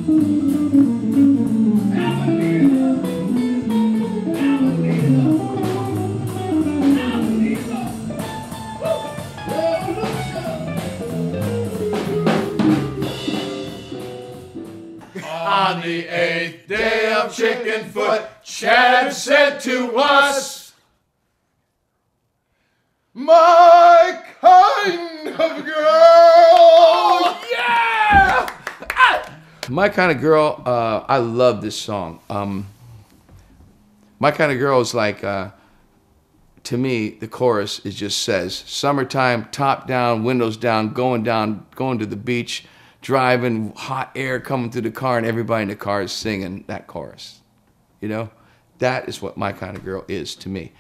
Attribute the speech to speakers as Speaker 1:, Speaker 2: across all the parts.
Speaker 1: On the 8th day of Chickenfoot, Chad said to us, "My kind of girl." Yeah! My Kind of Girl, I love this song. My Kind of Girl is like, to me, the chorus is just says, summertime, top down, windows down, going to the beach, driving, hot air coming through the car, and everybody in the car is singing that chorus. You know, that is what My Kind of Girl is to me.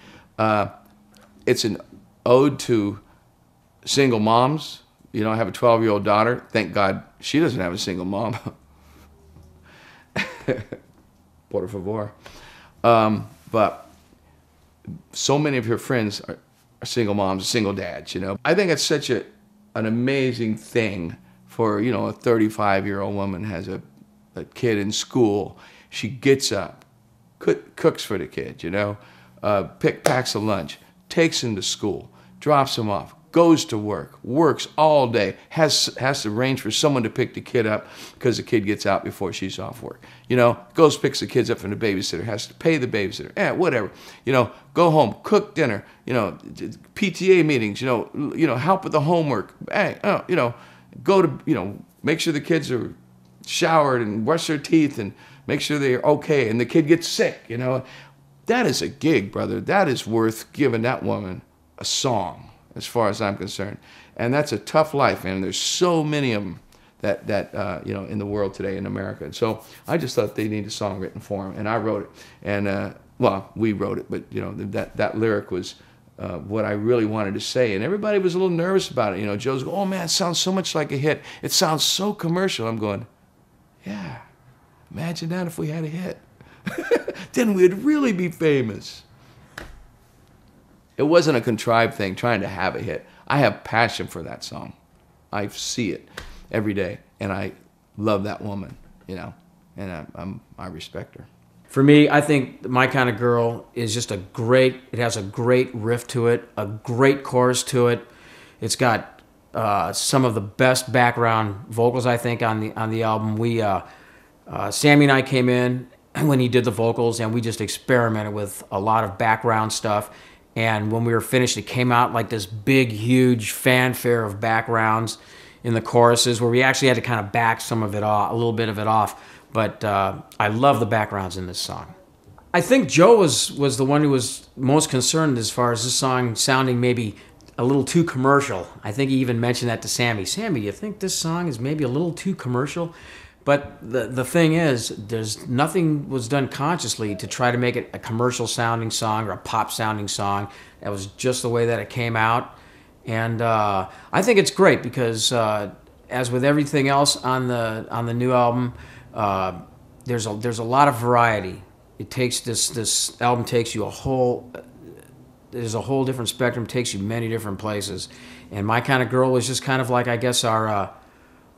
Speaker 1: It's an ode to single moms. You know, I have a 12-year-old daughter. Thank God she doesn't have a single mom. Por favor. But so many of her friends are single moms, single dads, you know. I think it's such an amazing thing for, you know, a 35-year-old woman has a kid in school. She gets up, cooks for the kid, you know, packs a lunch, takes him to school, drops him off, goes to work, works all day, has to arrange for someone to pick the kid up because the kid gets out before she's off work. You know, goes, picks the kids up from the babysitter, has to pay the babysitter, whatever. You know, go home, cook dinner, you know, PTA meetings, you know, help with the homework, you know, go to, you know, make sure the kids are showered and brush their teeth and make sure they're okay, and the kid gets sick, you know. That is a gig, brother. That is worth giving that woman a song, as far as I'm concerned. And that's a tough life, and there's so many of them that you know, in the world today in America. And so I just thought they need a song written for them, and I wrote it. And well, we wrote it, but you know, that lyric was what I really wanted to say. And everybody was a little nervous about it. You know, Joe's going, "Oh man, it sounds so much like a hit. It sounds so commercial." I'm going, yeah, imagine that if we had a hit. Then we'd really be famous. It wasn't a contrived thing trying to have a hit. I have passion for that song. I see it every day, and I love that woman, you know, and I respect her.
Speaker 2: For me, I think My Kind of Girl is just it has a great riff to it, a great chorus to it. It's got some of the best background vocals, I think, on the album. Sammy and I came in when he did the vocals, and we just experimented with a lot of background stuff. And when we were finished, it came out like this big, huge fanfare of backgrounds in the choruses, where we actually had to kind of back some of it off, a little bit of it off. But I love the backgrounds in this song. I think Joe was the one who was most concerned as far as this song sounding maybe a little too commercial. I think he even mentioned that to Sammy. "Sammy, do you think this song is maybe a little too commercial?" But the thing is, nothing was done consciously to try to make it a commercial sounding song or a pop sounding song. That was just the way that it came out. And I think it's great because as with everything else on the new album, there's a lot of variety. It takes this album takes you there's a whole different spectrum, takes you many different places. And My Kind of Girl was just kind of like, I guess, our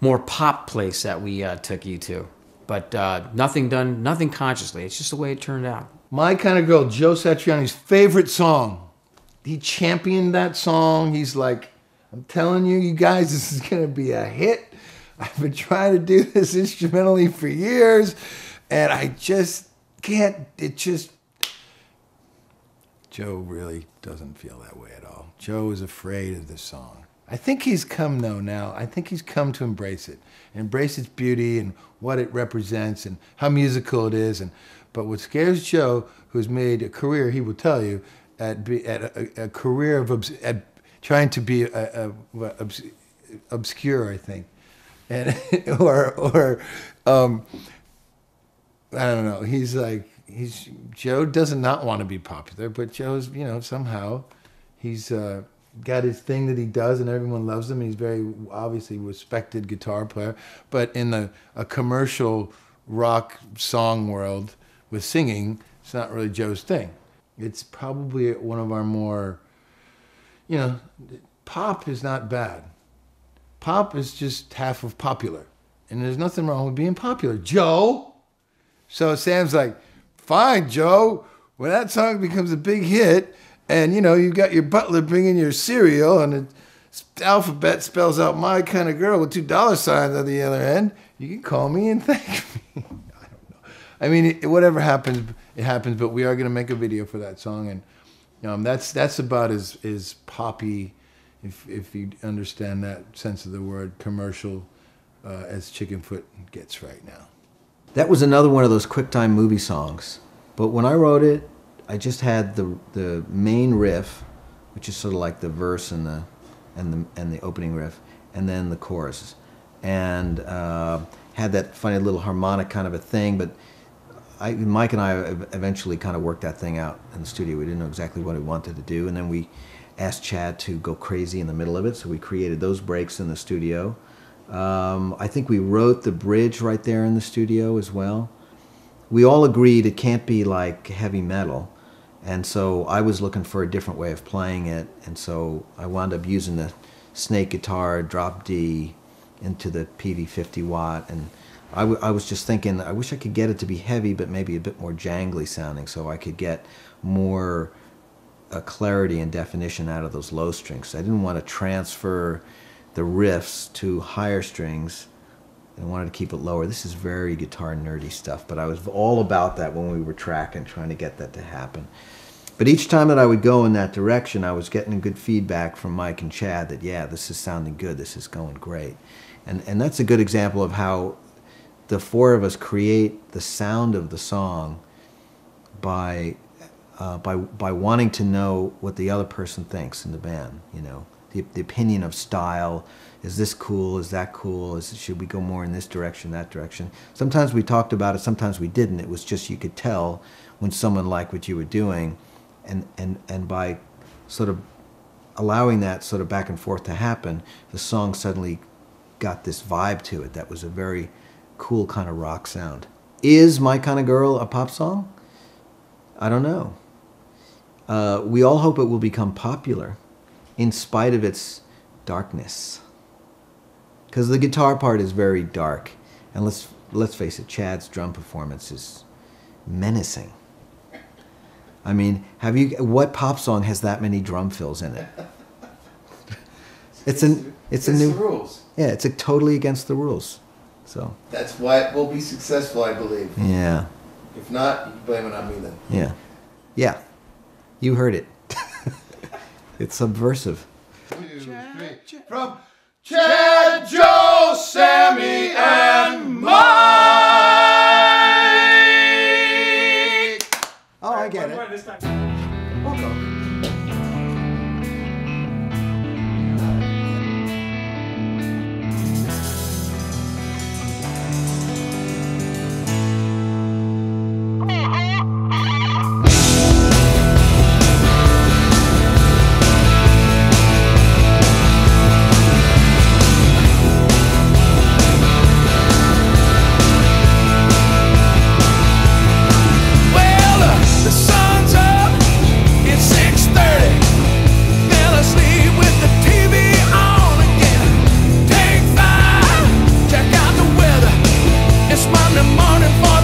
Speaker 2: more pop place that we took you to. But nothing consciously. It's just the way it turned out.
Speaker 3: My Kind of Girl, Joe Satriani's favorite song. He championed that song. He's like, "I'm telling you, you guys, this is going to be a hit. I've been trying to do this instrumentally for years, and I just can't." Joe really doesn't feel that way at all. Joe is afraid of this song. I think he's come, though, now. I think he's come to embrace it. Embrace its beauty and what it represents and how musical it is. But what scares Joe, who's made a career, he will tell you, at a career of trying to be obscure, I think. And or I don't know. Joe does not want to be popular, but Joe's, you know, somehow he's got his thing that he does, and everyone loves him. And he's very obviously respected guitar player, but in a commercial rock song world with singing, it's not really Joe's thing. It's probably one of our more, you know, pop is not bad. Pop is just half of popular. and there's nothing wrong with being popular, Joe. So Sam's like, fine, Joe. When that song becomes a big hit, and you know you got your butler bringing your cereal, and the alphabet spells out "my kind of girl" with $2 on the other end, you can call me and thank me. I don't know. I mean, whatever happens, it happens. But we are going to make a video for that song, and that's about as poppy, if you understand that sense of the word, commercial, as Chickenfoot gets right now.
Speaker 4: That was another one of those QuickTime movie songs. But when I wrote it, I just had the main riff, which is sort of like the verse and the opening riff, and then the chorus, and had that funny little harmonic kind of a thing. But Mike and I eventually kind of worked that thing out in the studio. We didn't know exactly what we wanted to do, and then we asked Chad to go crazy in the middle of it, so we created those breaks in the studio. I think we wrote the bridge right there in the studio as well. We all agreed it can't be like heavy metal, and so I was looking for a different way of playing it, and so I wound up using the snake guitar, drop D, into the PV 50 watt, and I was just thinking, I wish I could get it to be heavy, but maybe a bit more jangly sounding, so I could get more clarity and definition out of those low strings. I didn't want to transfer the riffs to higher strings. I wanted to keep it lower. This is very guitar nerdy stuff, but I was all about that when we were tracking, trying to get that to happen. But each time that I would go in that direction, I was getting good feedback from Mike and Chad that, yeah, this is sounding good, this is going great. And that's a good example of how the four of us create the sound of the song by wanting to know what the other person thinks in the band, you know. The opinion of style. Is this cool? Is that cool? Should we go more in this direction, that direction? Sometimes we talked about it, sometimes we didn't. It was just you could tell when someone liked what you were doing, and by sort of allowing that sort of back and forth to happen, the song suddenly got this vibe to it that was a very cool kind of rock sound. Is My Kind of Girl a pop song? I don't know. We all hope it will become popular, in spite of its darkness. Because the guitar part is very dark. And let's face it, Chad's drum performance is menacing. I mean, what pop song has that many drum fills in it? It's a new
Speaker 3: the rules.
Speaker 4: Yeah, it's totally against the rules. So
Speaker 3: That's why it will be successful, I believe.
Speaker 4: yeah.
Speaker 3: If not, you can blame it on me then.
Speaker 4: Yeah. Yeah. You heard it. It's subversive.
Speaker 3: 2, 3, from Chad, Joe, Sammy, and Mike.
Speaker 4: Oh, I get it.
Speaker 5: This time.
Speaker 6: Monday morning for